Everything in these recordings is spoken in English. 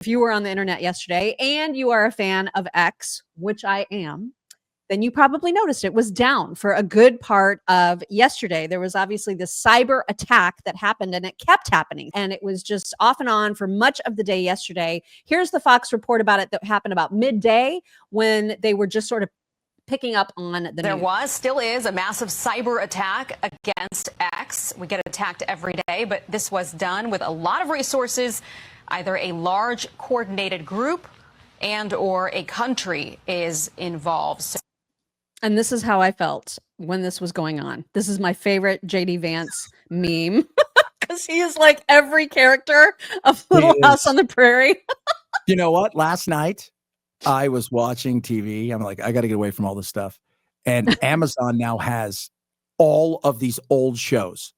If you were on the internet yesterday and you are a fan of X, which I am, then you probably noticed it was down for a good part of yesterday. There was obviously this cyber attack that happened and it kept happening. And it was just off and on for much of the day yesterday. Here's the Fox report about it that happened about midday when they were just sort of picking up on the There news. still is a massive cyber attack against X. We get attacked every day, but this was done with a lot of resources. Either a large coordinated group and or a country is involved. And this is how I felt when this was going on. This is my favorite JD Vance meme because he is like every character of Little House on the Prairie. You know what? Last night I was watching TV. I'm like, I got to get away from all this stuff. And Amazon now has all of these old shows.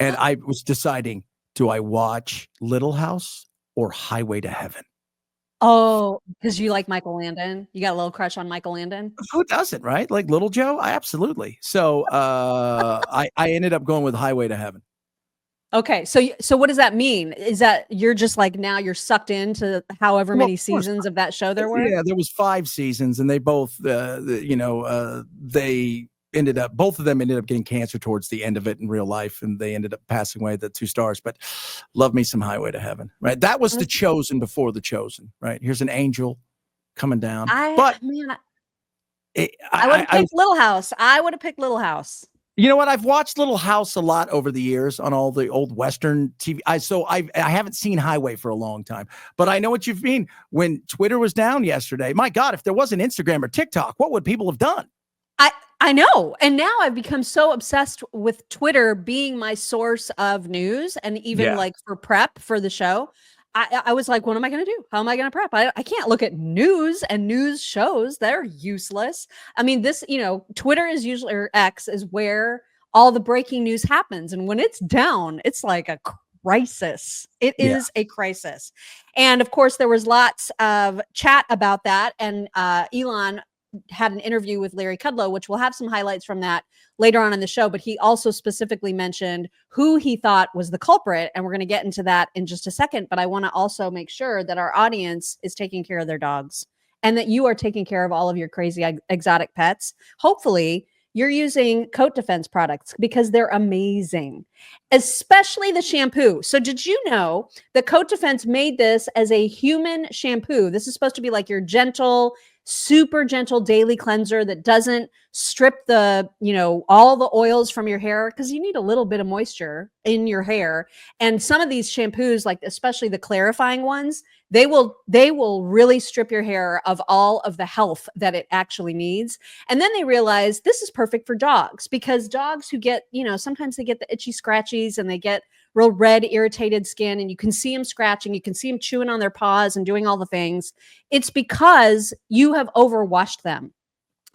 And I was deciding, do I watch Little House or Highway to Heaven? Oh, because you like Michael Landon. You got a little crush on Michael Landon. Who doesn't, right? Like Little Joe? Absolutely. So I ended up going with Highway to Heaven. Okay, so what does that mean? Is that you're just like now you're sucked into however many seasons of that show there were? Yeah, there was 5 seasons, and they both, they ended up, both of them ended up getting cancer towards the end of it in real life, and they ended up passing away, the 2 stars. But love me some Highway to Heaven, right? That was The Chosen before The Chosen, right? Here's an angel coming down. I would have picked Little House. I would have picked Little House. You know what? I've watched Little House a lot over the years on all the old Western TV. I haven't seen Highway for a long time, but I know what you mean. When Twitter was down yesterday, my God, if there wasn't Instagram or TikTok, what would people have done? I know. And now I've become so obsessed with Twitter being my source of news and even like for prep for the show. I was like, what am I going to do? How am I going to prep? I can't look at news and news shows. They're useless. I mean, Twitter is usually, or X is where all the breaking news happens. And when it's down, it's like a crisis. It is a crisis. And of course, there was lots of chat about that. And Elon had an interview with Larry Kudlow, which we'll have some highlights from that later on in the show, but he also specifically mentioned who he thought was the culprit, and we're going to get into that in just a second. But I want to also make sure that our audience is taking care of their dogs and that you are taking care of all of your crazy exotic pets. Hopefully, you're using Coat Defense products because they're amazing, especially the shampoo. So did you know that Coat Defense made this as a human shampoo? This is supposed to be like your gentle, super gentle daily cleanser that doesn't strip the, all the oils from your hair, because you need a little bit of moisture in your hair. And some of these shampoos, like especially the clarifying ones, they will really strip your hair of all of the health that it actually needs. And then they realize this is perfect for dogs, because dogs who get, sometimes they get the itchy scratchies and they get real red, irritated skin, and you can see them scratching, you can see them chewing on their paws and doing all the things. It's because you have overwashed them.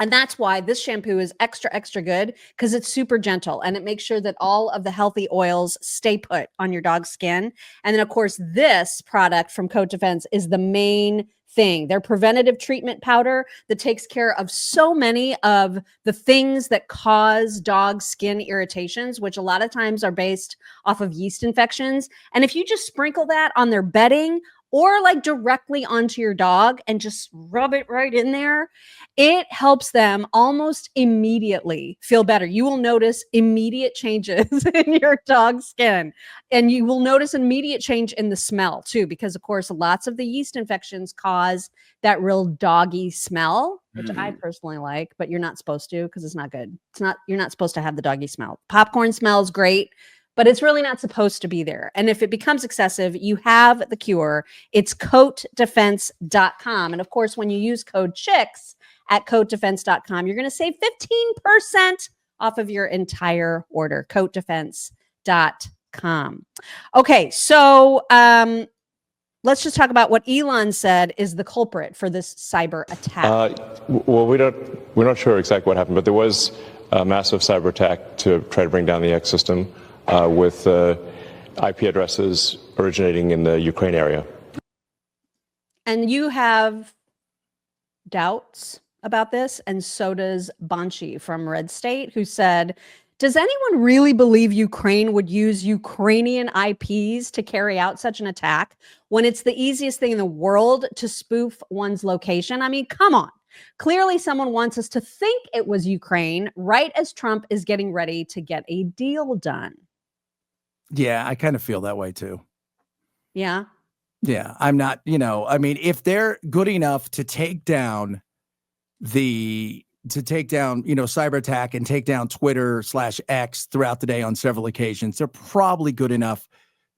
And that's why this shampoo is extra, extra good, because it's super gentle and it makes sure that all of the healthy oils stay put on your dog's skin. And then, of course, this product from Coat Defense is the main thing. Their preventative treatment powder that takes care of so many of the things that cause dog skin irritations, which a lot of times are based off of yeast infections. And if you just sprinkle that on their bedding or like directly onto your dog and just rub it right in there, it helps them almost immediately feel better. You will notice immediate changes in your dog's skin, and you will notice immediate change in the smell too, because of course, lots of the yeast infections cause that real doggy smell, which I personally like, but you're not supposed to, because it's not good. You're not supposed to have the doggy smell. Popcorn smells great, but it's really not supposed to be there. And if it becomes excessive, you have the cure. It's coatdefense.com. And of course, when you use code CHICKS at coatdefense.com, you're going to save 15% off of your entire order. coatdefense.com. Okay, so let's just talk about what Elon said is the culprit for this cyber attack. Well, we're not sure exactly what happened, but there was a massive cyber attack to try to bring down the X system with IP addresses originating in the Ukraine area. And you have doubts about this, and so does Banshee from Red State, who said Does anyone really believe Ukraine would use Ukrainian IPs to carry out such an attack when it's the easiest thing in the world to spoof one's location? I mean, come on. Clearly, someone wants us to think it was Ukraine right as Trump is getting ready to get a deal done. Yeah, I kind of feel that way too. Yeah. Yeah, I'm not, I mean, if they're good enough to take down cyber attack and take down Twitter/X throughout the day on several occasions, they're probably good enough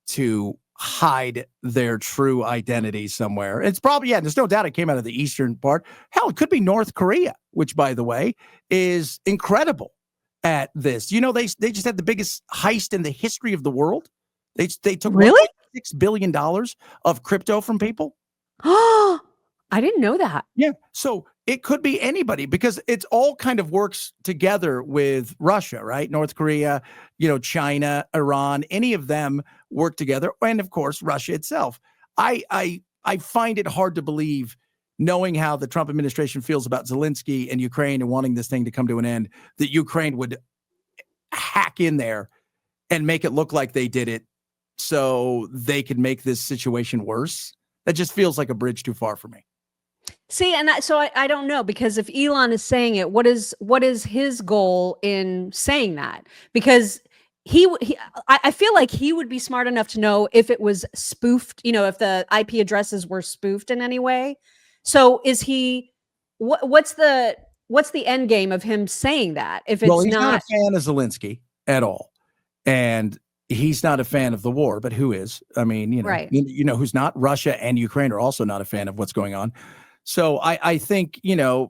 to hide their true identity somewhere. It's probably, there's no doubt it came out of the eastern part. Hell, it could be North Korea, which, by the way, is incredible at this. They just had the biggest heist in the history of the world. They took really $6 billion of crypto from people. Oh, I didn't know that. Yeah. So it could be anybody because it's all kind of works together with Russia, right? North Korea, China, Iran, any of them work together. And of course, Russia itself. I find it hard to believe, knowing how the Trump administration feels about Zelensky and Ukraine and wanting this thing to come to an end, that Ukraine would hack in there and make it look like they did it so they could make this situation worse. That just feels like a bridge too far for me. See, and I don't know, because if Elon is saying it, what is his goal in saying that? Because I feel like he would be smart enough to know if it was spoofed, if the IP addresses were spoofed in any way. So is he? What's the end game of him saying that? If it's he's not a fan of Zelensky at all, and he's not a fan of the war. But who is? I mean, right. Who's not? Russia and Ukraine are also not a fan of what's going on. So I think,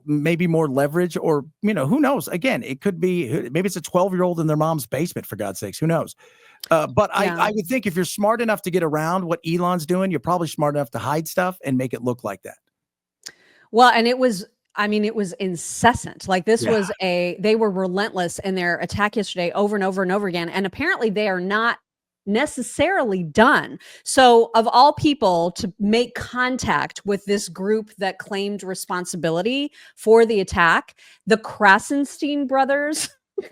maybe more leverage, or, who knows? Again, it could be, maybe it's a 12-year-old in their mom's basement, for God's sakes, who knows? But yeah. I would think if you're smart enough to get around what Elon's doing, you're probably smart enough to hide stuff and make it look like that. Well, and it was incessant. Like this was they were relentless in their attack yesterday, over and over and over again. And apparently they are not necessarily done. So of all people to make contact with this group that claimed responsibility for the attack, the Krasenstein brothers.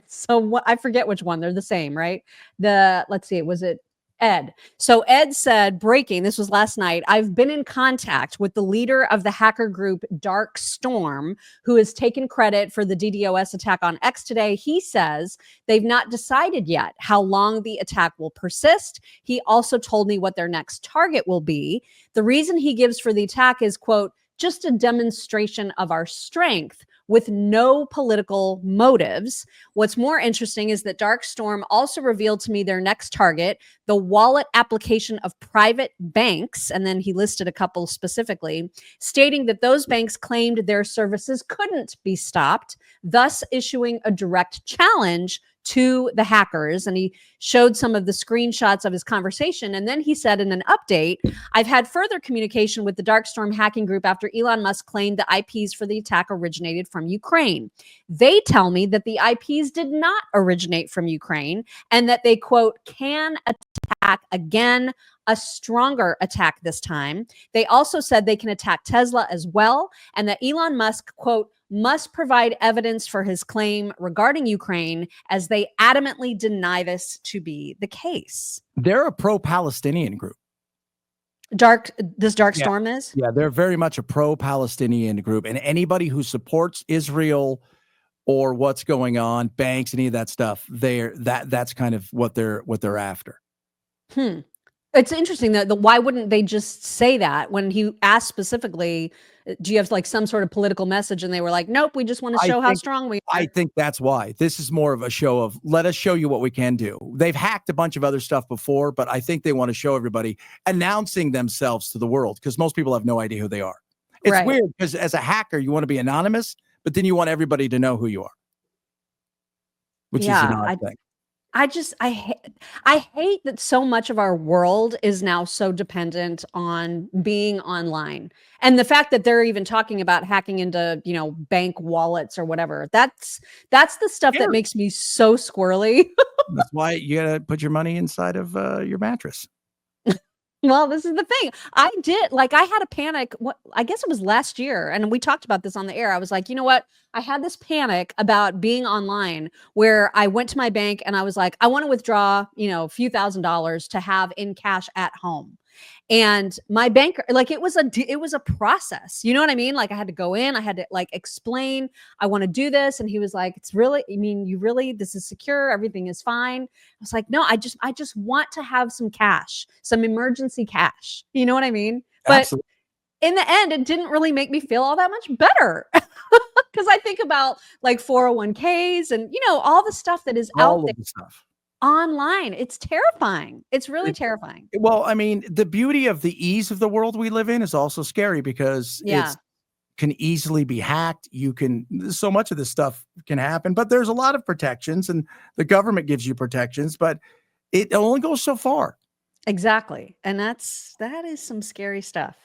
So I forget which one. They're the same, right? Let's see, was it Ed? So Ed said, breaking, this was last night, I've been in contact with the leader of the hacker group Dark Storm, who has taken credit for the DDoS attack on X today. He says they've not decided yet how long the attack will persist. He also told me what their next target will be. The reason he gives for the attack is, quote, just a demonstration of our strength, with no political motives. What's more interesting is that Dark Storm also revealed to me their next target, the wallet application of private banks. And then he listed a couple specifically, stating that those banks claimed their services couldn't be stopped, thus issuing a direct challenge to the hackers. And he showed some of the screenshots of his conversation. And then he said in an update, I've had further communication with the Dark Storm hacking group after Elon Musk claimed the IPs for the attack originated from Ukraine. They tell me that the IPs did not originate from Ukraine and that they, quote, can attack again, a stronger attack this time. They also said they can attack Tesla as well, and that Elon Musk, quote, must provide evidence for his claim regarding Ukraine, as they adamantly deny this to be the case. They're a pro-Palestinian group. Dark Storm is? Yeah, they're very much a pro-Palestinian group. And anybody who supports Israel or what's going on, banks, any of that stuff, that's kind of what they're after. It's interesting that why wouldn't they just say that when he asked specifically, do you have like some sort of political message? And they were like, nope, we just want to show how strong we are. I think that's why. This is more of a show of, let us show you what we can do. They've hacked a bunch of other stuff before, but I think they want to show everybody, announcing themselves to the world, because most people have no idea who they are. It's weird because as a hacker, you want to be anonymous, but then you want everybody to know who you are, which is an odd thing. I hate that so much of our world is now so dependent on being online. And the fact that they're even talking about hacking into, bank wallets or whatever. That's the stuff that makes me so squirrely. That's why you got to put your money inside of your mattress. Well, this is the thing. I did like I had a panic. What I guess it was last year, and we talked about this on the air. I was like, you know what? I had this panic about being online where I went to my bank and I was like, I want to withdraw, a few $1,000s to have in cash at home. And my banker, like it was a process. You know what I mean? Like I had to go in, I had to like explain, I want to do this. And he was like, it's really, you really, this is secure, everything is fine. I was like, no, I just want to have some cash, some emergency cash. You know what I mean? But Absolutely. in the end, it didn't really make me feel all that much better. Because I think about like 401ks and all the stuff that is out All there of the stuff. online. It's terrifying. It's really terrifying. Well, I mean, the beauty of the ease of the world we live in is also scary because Yeah. it's can easily be hacked. So much of this stuff can happen, but there's a lot of protections and the government gives you protections, but it only goes so far. Exactly. And that is some scary stuff.